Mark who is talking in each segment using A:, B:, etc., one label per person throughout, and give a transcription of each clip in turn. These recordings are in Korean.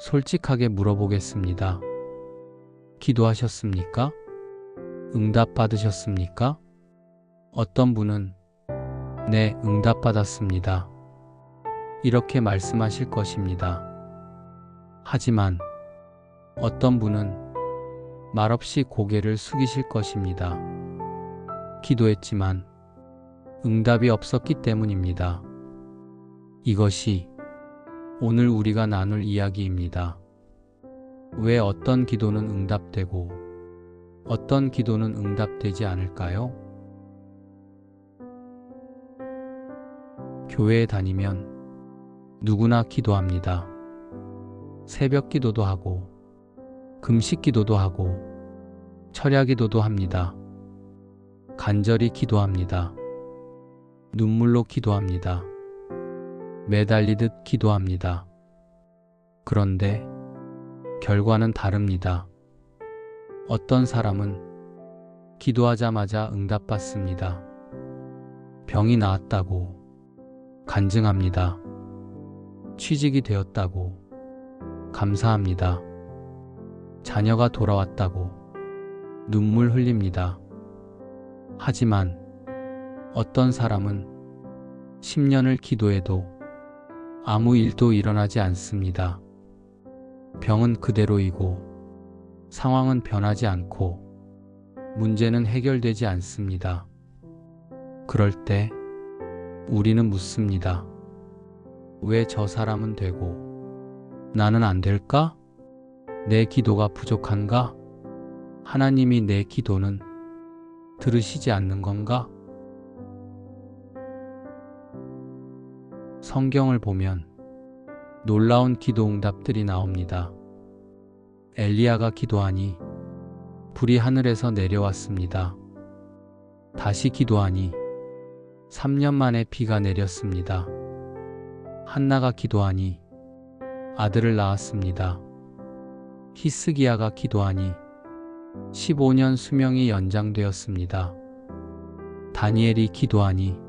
A: 솔직하게 물어보겠습니다. 기도하셨습니까? 응답 받으셨습니까? 어떤 분은 네, 응답 받았습니다. 이렇게 말씀하실 것입니다. 하지만 어떤 분은 말없이 고개를 숙이실 것입니다. 기도했지만 응답이 없었기 때문입니다. 이것이 오늘 우리가 나눌 이야기입니다. 왜 어떤 기도는 응답되고 어떤 기도는 응답되지 않을까요? 교회에 다니면 누구나 기도합니다. 새벽 기도도 하고 금식 기도도 하고 철야 기도도 합니다. 간절히 기도합니다. 눈물로 기도합니다. 매달리듯 기도합니다. 그런데 결과는 다릅니다. 어떤 사람은 기도하자마자 응답받습니다. 병이 나았다고 간증합니다. 취직이 되었다고 감사합니다. 자녀가 돌아왔다고 눈물 흘립니다. 하지만 어떤 사람은 10년을 기도해도 아무 일도 일어나지 않습니다. 병은 그대로이고 상황은 변하지 않고 문제는 해결되지 않습니다. 그럴 때 우리는 묻습니다. 왜 저 사람은 되고 나는 안 될까? 내 기도가 부족한가? 하나님이 내 기도는 들으시지 않는 건가? 성경을 보면 놀라운 기도 응답들이 나옵니다. 엘리야가 기도하니 불이 하늘에서 내려왔습니다. 다시 기도하니 3년 만에 비가 내렸습니다. 한나가 기도하니 아들을 낳았습니다. 히스기야가 기도하니 15년 수명이 연장되었습니다. 다니엘이 기도하니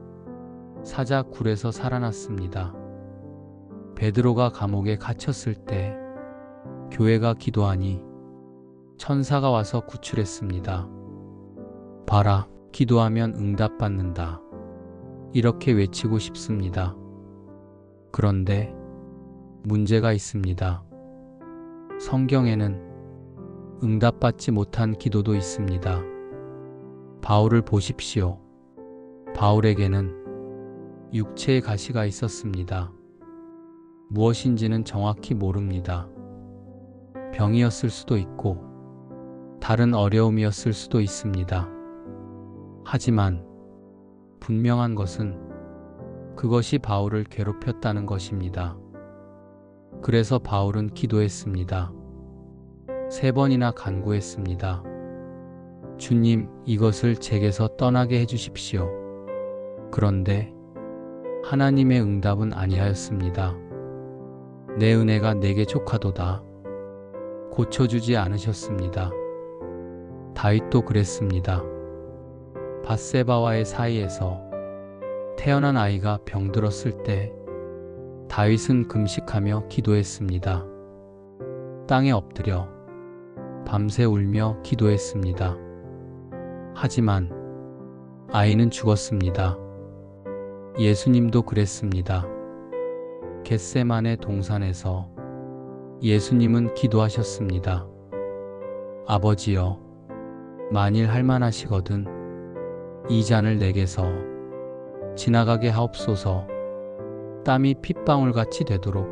A: 사자 굴에서 살아났습니다. 베드로가 감옥에 갇혔을 때 교회가 기도하니 천사가 와서 구출했습니다. 봐라, 기도하면 응답받는다. 이렇게 외치고 싶습니다. 그런데 문제가 있습니다. 성경에는 응답받지 못한 기도도 있습니다. 바울을 보십시오. 바울에게는 육체의 가시가 있었습니다. 무엇인지는 정확히 모릅니다. 병이었을 수도 있고 다른 어려움이었을 수도 있습니다. 하지만 분명한 것은 그것이 바울을 괴롭혔다는 것입니다. 그래서 바울은 기도했습니다. 3번이나 간구했습니다. 주님, 이것을 제게서 떠나게 해주십시오. 그런데 하나님의 응답은 아니하였습니다. 내 은혜가 내게 족하도다. 고쳐주지 않으셨습니다. 다윗도 그랬습니다. 밧세바와의 사이에서 태어난 아이가 병들었을 때 다윗은 금식하며 기도했습니다. 땅에 엎드려 밤새 울며 기도했습니다. 하지만 아이는 죽었습니다. 예수님도 그랬습니다. 겟세마네 동산에서 예수님은 기도하셨습니다. 아버지여, 만일 할만하시거든 이 잔을 내게서 지나가게 하옵소서. 땀이 핏방울같이 되도록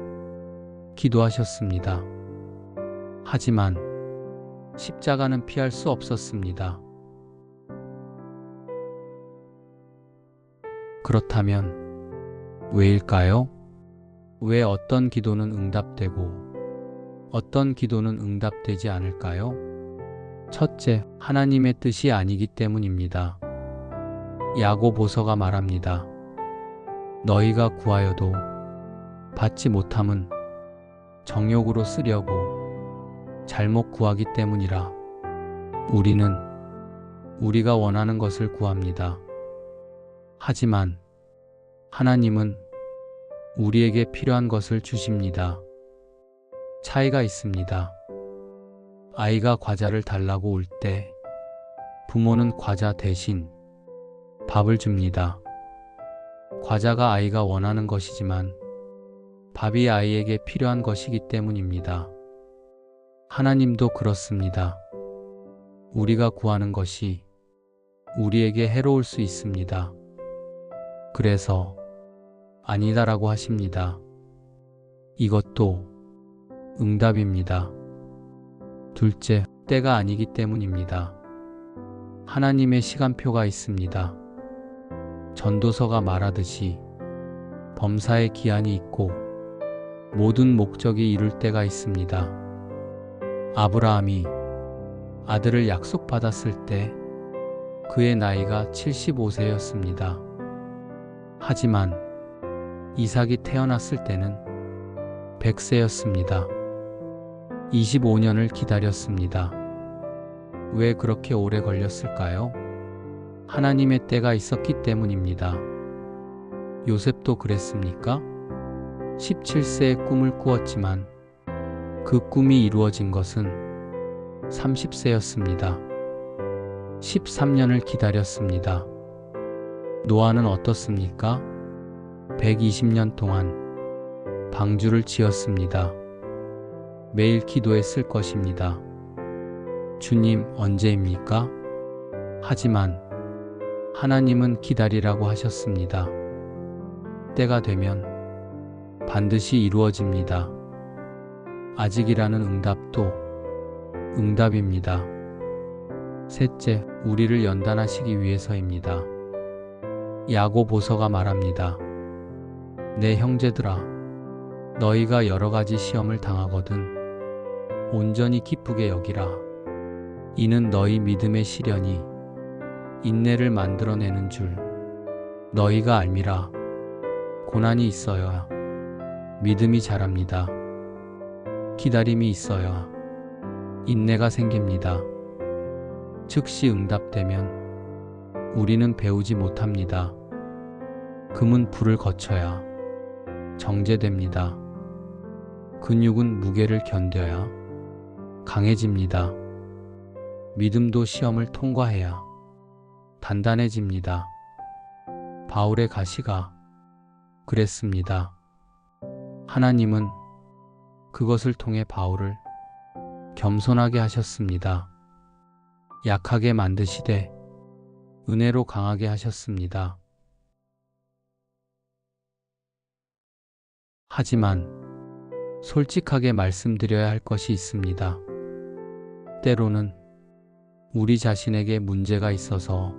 A: 기도하셨습니다. 하지만 십자가는 피할 수 없었습니다. 그렇다면 왜일까요? 왜 어떤 기도는 응답되고 어떤 기도는 응답되지 않을까요? 첫째, 하나님의 뜻이 아니기 때문입니다. 야고보서가 말합니다. 너희가 구하여도 받지 못함은 정욕으로 쓰려고 잘못 구하기 때문이라. 우리는 우리가 원하는 것을 구합니다. 하지만 하나님은 우리에게 필요한 것을 주십니다. 차이가 있습니다. 아이가 과자를 달라고 울 때 부모는 과자 대신 밥을 줍니다. 과자가 아이가 원하는 것이지만 밥이 아이에게 필요한 것이기 때문입니다. 하나님도 그렇습니다. 우리가 구하는 것이 우리에게 해로울 수 있습니다. 그래서 아니다라고 하십니다. 이것도 응답입니다. 둘째, 때가 아니기 때문입니다. 하나님의 시간표가 있습니다. 전도서가 말하듯이 범사에 기한이 있고 모든 목적이 이룰 때가 있습니다. 아브라함이 아들을 약속받았을 때 그의 나이가 75세였습니다. 하지만 이삭이 태어났을 때는 100세였습니다. 25년을 기다렸습니다. 왜 그렇게 오래 걸렸을까요? 하나님의 때가 있었기 때문입니다. 요셉도 그랬습니까? 17세에 꿈을 꾸었지만 그 꿈이 이루어진 것은 30세였습니다. 13년을 기다렸습니다. 노아는 어떻습니까? 120년 동안 방주를 지었습니다. 매일 기도했을 것입니다. 주님, 언제입니까? 하지만 하나님은 기다리라고 하셨습니다. 때가 되면 반드시 이루어집니다. 아직이라는 응답도 응답입니다. 셋째, 우리를 연단하시기 위해서입니다. 야고보서가 말합니다. 내 형제들아, 너희가 여러 가지 시험을 당하거든 온전히 기쁘게 여기라. 이는 너희 믿음의 시련이 인내를 만들어내는 줄 너희가 알미라. 고난이 있어야 믿음이 자랍니다. 기다림이 있어야 인내가 생깁니다. 즉시 응답되면 우리는 배우지 못합니다. 금은 불을 거쳐야 정제됩니다. 근육은 무게를 견뎌야 강해집니다. 믿음도 시험을 통과해야 단단해집니다. 바울의 가시가 그랬습니다. 하나님은 그것을 통해 바울을 겸손하게 하셨습니다. 약하게 만드시되 은혜로 강하게 하셨습니다. 하지만 솔직하게 말씀드려야 할 것이 있습니다. 때로는 우리 자신에게 문제가 있어서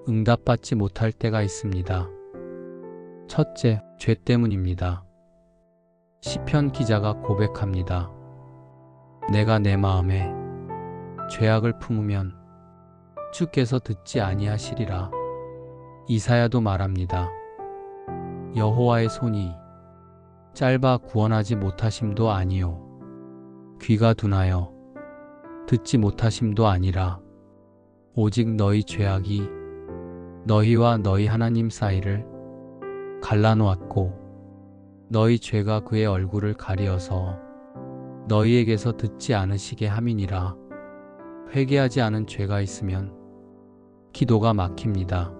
A: 응답받지 못할 때가 있습니다. 첫째, 죄 때문입니다. 시편 기자가 고백합니다. 내가 내 마음에 죄악을 품으면 주께서 듣지 아니하시리라. 이사야도 말합니다. 여호와의 손이 짧아 구원하지 못하심도 아니요 귀가 둔하여 듣지 못하심도 아니라 오직 너희 죄악이 너희와 너희 하나님 사이를 갈라놓았고 너희 죄가 그의 얼굴을 가리어서 너희에게서 듣지 않으시게 함이니라. 회개하지 않은 죄가 있으면 기도가 막힙니다.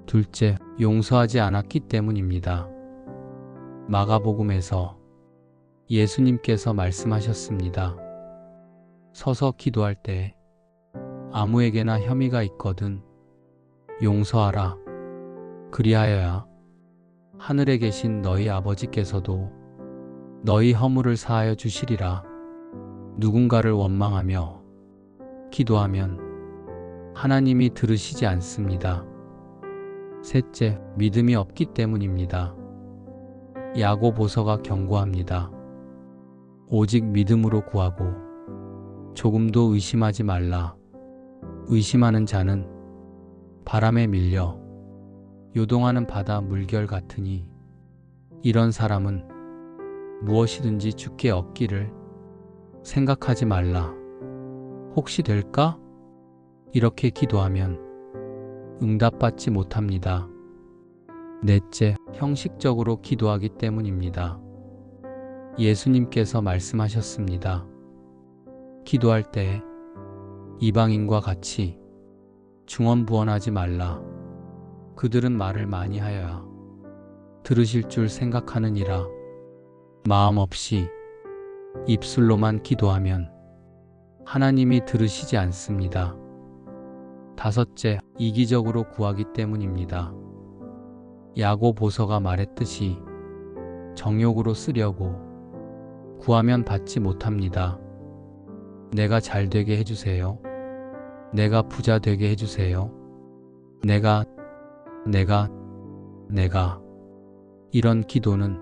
A: 둘째, 용서하지 않았기 때문입니다. 마가복음에서 예수님께서 말씀하셨습니다. 서서 기도할 때 아무에게나 혐의가 있거든 용서하라. 그리하여야 하늘에 계신 너희 아버지께서도 너희 허물을 사하여 주시리라. 누군가를 원망하며 기도하면 하나님이 들으시지 않습니다. 셋째, 믿음이 없기 때문입니다. 야고보서가 경고합니다. 오직 믿음으로 구하고 조금도 의심하지 말라. 의심하는 자는 바람에 밀려 요동하는 바다 물결 같으니 이런 사람은 무엇이든지 주께 얻기를 생각하지 말라. 혹시 될까? 이렇게 기도하면 응답받지 못합니다. 넷째, 형식적으로 기도하기 때문입니다. 예수님께서 말씀하셨습니다. 기도할 때 이방인과 같이 중언부언하지 말라. 그들은 말을 많이 하여야 들으실 줄 생각하느니라. 마음 없이 입술로만 기도하면 하나님이 들으시지 않습니다. 다섯째, 이기적으로 구하기 때문입니다. 야고 보서가 말했듯이 정욕으로 쓰려고 구하면 받지 못합니다. 내가 잘 되게 해주세요. 내가 부자 되게 해주세요. 내가 이런 기도는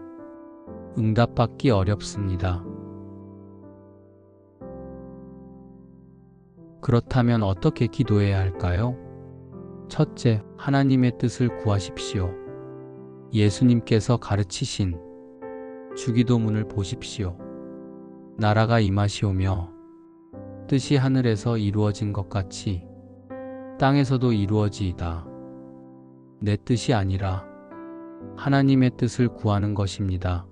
A: 응답받기 어렵습니다. 그렇다면 어떻게 기도해야 할까요? 첫째, 하나님의 뜻을 구하십시오. 예수님께서 가르치신 주기도문을 보십시오. 나라가 임하시오며 뜻이 하늘에서 이루어진 것 같이 땅에서도 이루어지이다. 내 뜻이 아니라 하나님의 뜻을 구하는 것입니다.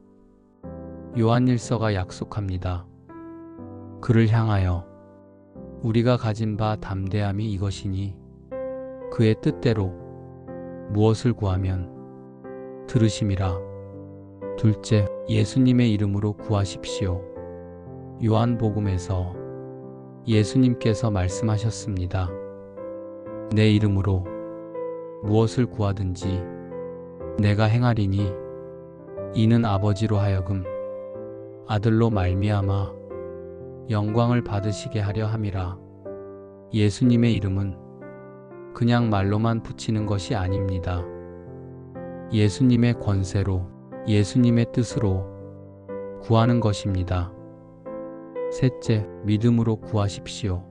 A: 요한일서가 약속합니다. 그를 향하여 우리가 가진 바 담대함이 이것이니 그의 뜻대로 무엇을 구하면 들으심이라. 둘째, 예수님의 이름으로 구하십시오. 요한복음에서 예수님께서 말씀하셨습니다. 내 이름으로 무엇을 구하든지 내가 행하리니 이는 아버지로 하여금 아들로 말미암아 영광을 받으시게 하려 함이라. 예수님의 이름은 그냥 말로만 붙이는 것이 아닙니다. 예수님의 권세로, 예수님의 뜻으로 구하는 것입니다. 셋째, 믿음으로 구하십시오.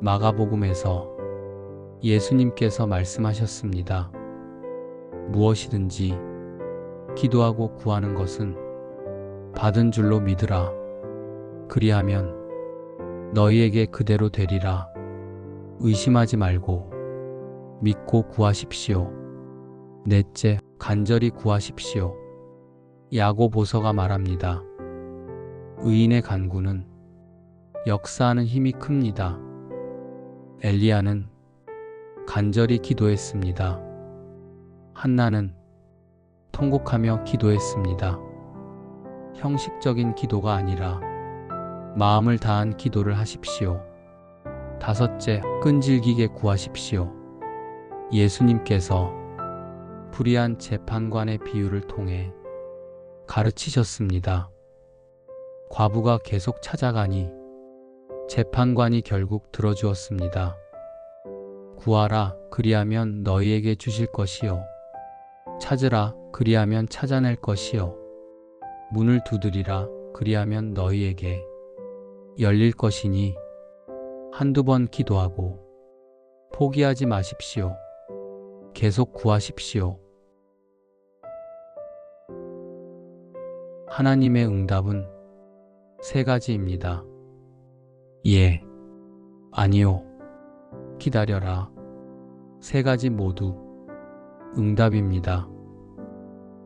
A: 마가복음에서 예수님께서 말씀하셨습니다. 무엇이든지 기도하고 구하는 것은 받은 줄로 믿으라. 그리하면 너희에게 그대로 되리라. 의심하지 말고 믿고 구하십시오. 넷째, 간절히 구하십시오. 야고 보서가 말합니다. 의인의 간구는 역사하는 힘이 큽니다. 엘리야는 간절히 기도했습니다. 한나는 통곡하며 기도했습니다. 형식적인 기도가 아니라 마음을 다한 기도를 하십시오. 다섯째, 끈질기게 구하십시오. 예수님께서 불의한 재판관의 비유를 통해 가르치셨습니다. 과부가 계속 찾아가니 재판관이 결국 들어주었습니다. 구하라, 그리하면 너희에게 주실 것이요. 찾으라, 그리하면 찾아낼 것이요. 문을 두드리라, 그리하면 너희에게 열릴 것이니 한두 번 기도하고 포기하지 마십시오. 계속 구하십시오. 하나님의 응답은 세 가지입니다. 예, 아니요, 기다려라. 세 가지 모두 응답입니다.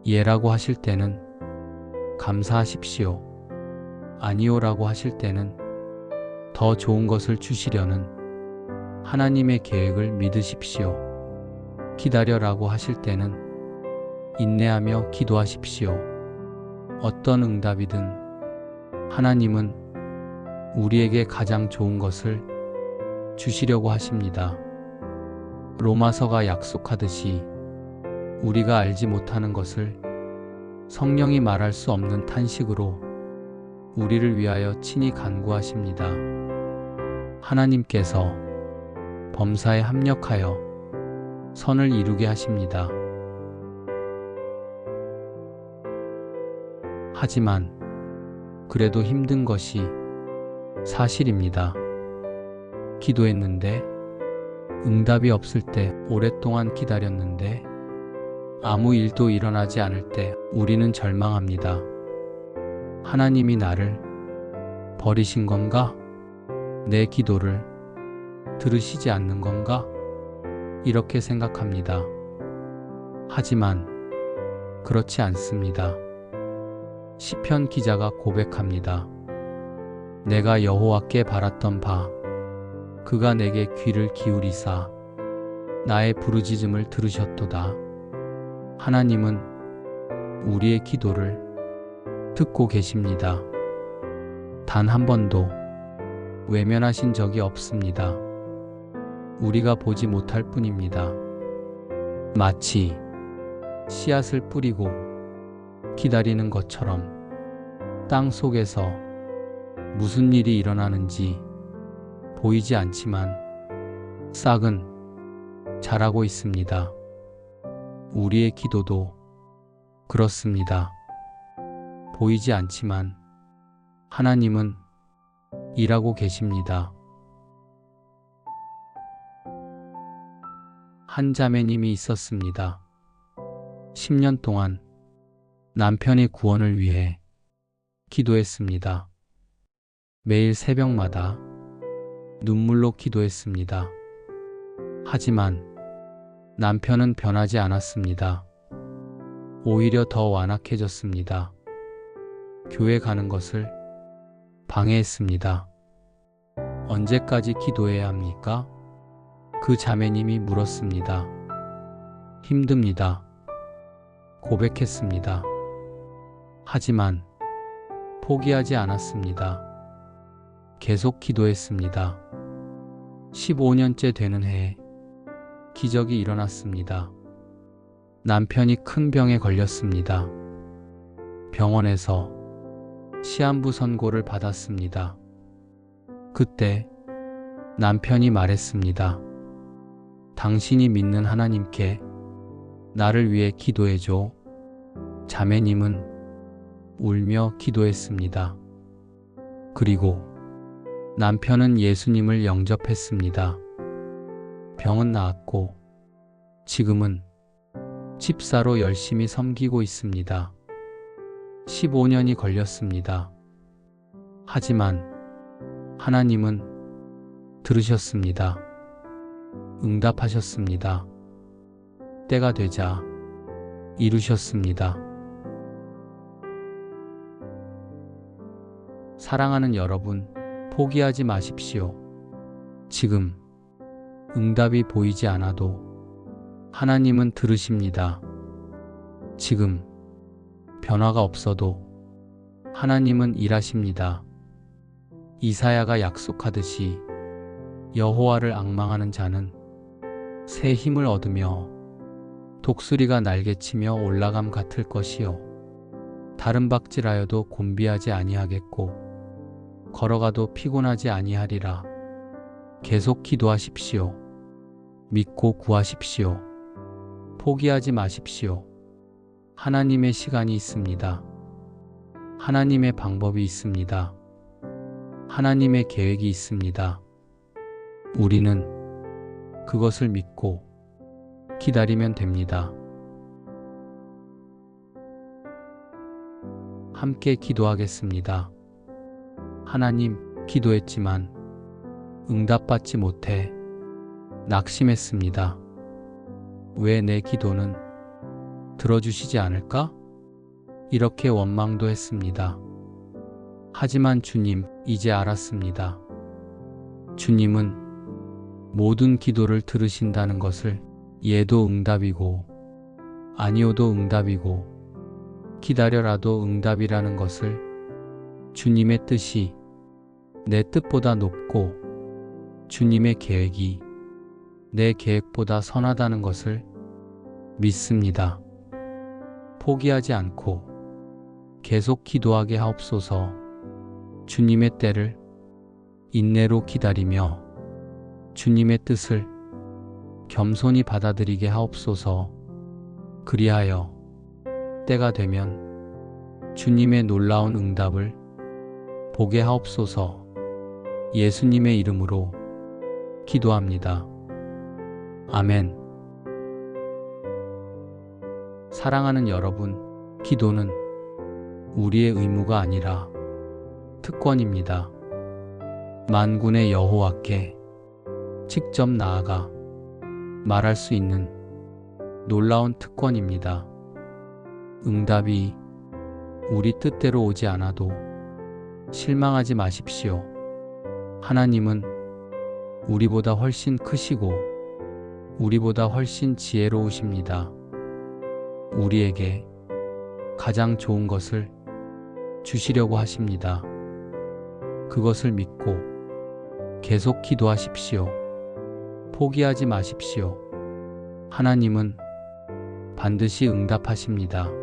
A: 예라고 하실 때는 감사하십시오. 아니요라고 하실 때는 더 좋은 것을 주시려는 하나님의 계획을 믿으십시오. 기다려라고 하실 때는 인내하며 기도하십시오. 어떤 응답이든 하나님은 우리에게 가장 좋은 것을 주시려고 하십니다. 로마서가 약속하듯이 우리가 알지 못하는 것을 성령이 말할 수 없는 탄식으로 우리를 위하여 친히 간구하십니다. 하나님께서 범사에 합력하여 선을 이루게 하십니다. 하지만 그래도 힘든 것이 사실입니다. 기도했는데 응답이 없을 때, 오랫동안 기다렸는데 아무 일도 일어나지 않을 때 우리는 절망합니다. 하나님이 나를 버리신 건가? 내 기도를 들으시지 않는 건가? 이렇게 생각합니다. 하지만 그렇지 않습니다. 시편 기자가 고백합니다. 내가 여호와께 바랐던 바 그가 내게 귀를 기울이사 나의 부르짖음을 들으셨도다. 하나님은 우리의 기도를 듣고 계십니다. 단 한 번도 외면하신 적이 없습니다. 우리가 보지 못할 뿐입니다. 마치 씨앗을 뿌리고 기다리는 것처럼 땅 속에서 무슨 일이 일어나는지 보이지 않지만 싹은 자라고 있습니다. 우리의 기도도 그렇습니다. 보이지 않지만 하나님은 일하고 계십니다. 한 자매님이 있었습니다. 10년 동안 남편의 구원을 위해 기도했습니다. 매일 새벽마다 눈물로 기도했습니다. 하지만 남편은 변하지 않았습니다. 오히려 더 완악해졌습니다. 교회 가는 것을 방해했습니다. 언제까지 기도해야 합니까? 그 자매님이 물었습니다. 힘듭니다. 고백했습니다. 하지만 포기하지 않았습니다. 계속 기도했습니다. 15년째 되는 해에 기적이 일어났습니다. 남편이 큰 병에 걸렸습니다. 병원에서 시한부 선고를 받았습니다. 그때 남편이 말했습니다. 당신이 믿는 하나님께 나를 위해 기도해줘. 자매님은 울며 기도했습니다. 그리고 남편은 예수님을 영접했습니다. 병은 나았고 지금은 집사로 열심히 섬기고 있습니다. 15년이 걸렸습니다. 하지만 하나님은 들으셨습니다. 응답하셨습니다. 때가 되자 이루셨습니다. 사랑하는 여러분, 포기하지 마십시오. 지금 응답이 보이지 않아도 하나님은 들으십니다. 지금 변화가 없어도 하나님은 일하십니다. 이사야가 약속하듯이 여호와를 앙망하는 자는 새 힘을 얻으며 독수리가 날개치며 올라감 같을 것이요 다른 박질하여도 곤비하지 아니하겠고 걸어가도 피곤하지 아니하리라. 계속 기도하십시오. 믿고 구하십시오. 포기하지 마십시오. 하나님의 시간이 있습니다. 하나님의 방법이 있습니다. 하나님의 계획이 있습니다. 우리는 그것을 믿고 기다리면 됩니다. 함께 기도하겠습니다. 하나님, 기도했지만 응답받지 못해 낙심했습니다. 왜 내 기도는 들어주시지 않을까? 이렇게 원망도 했습니다. 하지만 주님, 이제 알았습니다. 주님은 모든 기도를 들으신다는 것을 예도 응답이고 아니오도 응답이고 기다려라도 응답이라는 것을 주님의 뜻이 내 뜻보다 높고 주님의 계획이 내 계획보다 선하다는 것을 믿습니다. 포기하지 않고 계속 기도하게 하옵소서. 주님의 때를 인내로 기다리며 주님의 뜻을 겸손히 받아들이게 하옵소서. 그리하여 때가 되면 주님의 놀라운 응답을 보게 하옵소서. 예수님의 이름으로 기도합니다. 아멘. 사랑하는 여러분, 기도는 우리의 의무가 아니라 특권입니다. 만군의 여호와께 직접 나아가 말할 수 있는 놀라운 특권입니다. 응답이 우리 뜻대로 오지 않아도 실망하지 마십시오. 하나님은 우리보다 훨씬 크시고 우리보다 훨씬 지혜로우십니다. 우리에게 가장 좋은 것을 주시려고 하십니다. 그것을 믿고 계속 기도하십시오. 포기하지 마십시오. 하나님은 반드시 응답하십니다.